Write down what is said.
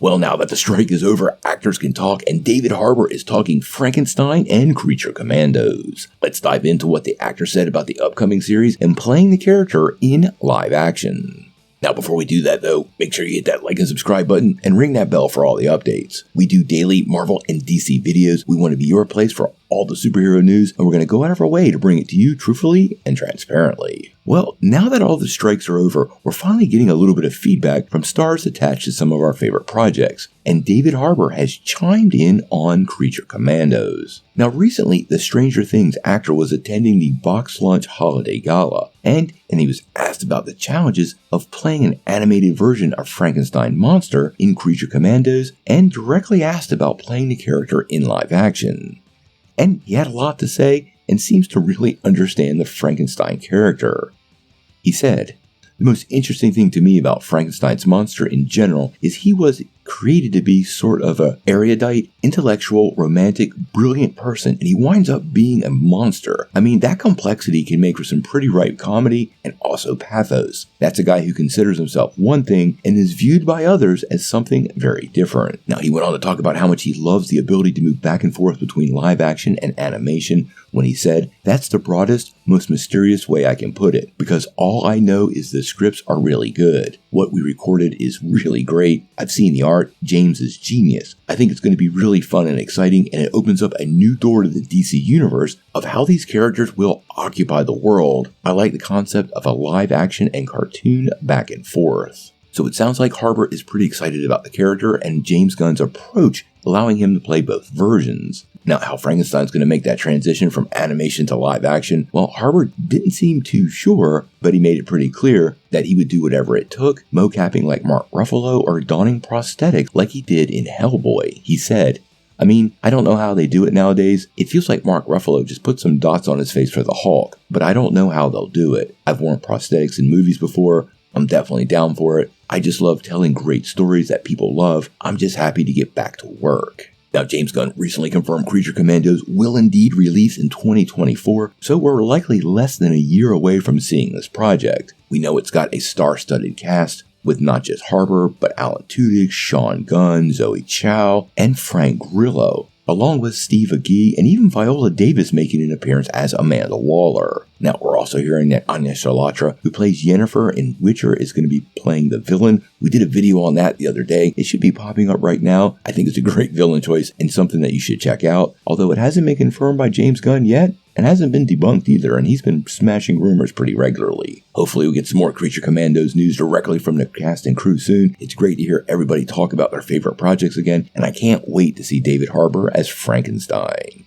Well, now that the strike is over, actors can talk, and David Harbour is talking Frankenstein and Creature Commandos. Let's dive into what the actor said about the upcoming series and playing the character in live action. Now, before we do that, though, make sure you hit that like and subscribe button and ring that bell for all the updates. We do daily Marvel and DC videos. We want to be your place for all the superhero news, and we're going to go out of our way to bring it to you truthfully and transparently. Well, now that all the strikes are over, we're finally getting a little bit of feedback from stars attached to some of our favorite projects, and David Harbour has chimed in on Creature Commandos. Now, recently, the Stranger Things actor was attending the Box Lunch Holiday Gala, and he was asked about the challenges of playing an animated version of Frankenstein monster in Creature Commandos, and directly asked about playing the character in live action. And he had a lot to say, and seems to really understand the Frankenstein character. He said, "The most interesting thing to me about Frankenstein's monster in general is he was created to be sort of a erudite, intellectual, romantic, brilliant person, and he winds up being a monster. I mean, that complexity can make for some pretty ripe comedy and also pathos. That's a guy who considers himself one thing and is viewed by others as something very different." Now, he went on to talk about how much he loves the ability to move back and forth between live action and animation when he said, "That's the broadest, most mysterious way I can put it, because all I know is the scripts are really good. What we recorded is really great. I've seen the art. James is genius. I think it's going to be really fun and exciting, and it opens up a new door to the DC universe of how these characters will occupy the world. I like the concept of a live action and cartoon back and forth." So it sounds like Harbour is pretty excited about the character and James Gunn's approach, allowing him to play both versions. Now, how Frankenstein's going to make that transition from animation to live action, well, Harbour didn't seem too sure, but he made it pretty clear that he would do whatever it took, mocapping like Mark Ruffalo or donning prosthetics like he did in Hellboy. He said, "I mean, I don't know how they do it nowadays. It feels like Mark Ruffalo just put some dots on his face for the Hulk, but I don't know how they'll do it. I've worn prosthetics in movies before. I'm definitely down for it. I just love telling great stories that people love. I'm just happy to get back to work." Now, James Gunn recently confirmed Creature Commandos will indeed release in 2024, so we're likely less than a year away from seeing this project. We know it's got a star-studded cast, with not just Harbour, but Alan Tudyk, Sean Gunn, Zoe Chow, and Frank Grillo, along with Steve Agee and even Viola Davis making an appearance as Amanda Waller. Now, we're also hearing that Anya Shalatra, who plays Yennefer in Witcher, is going to be playing the villain. We did a video on that the other day. It should be popping up right now. I think it's a great villain choice and something that you should check out, although it hasn't been confirmed by James Gunn yet, and hasn't been debunked either, and he's been smashing rumors pretty regularly. Hopefully we'll get some more Creature Commandos news directly from the cast and crew soon. It's great to hear everybody talk about their favorite projects again, and I can't wait to see David Harbour as Frankenstein.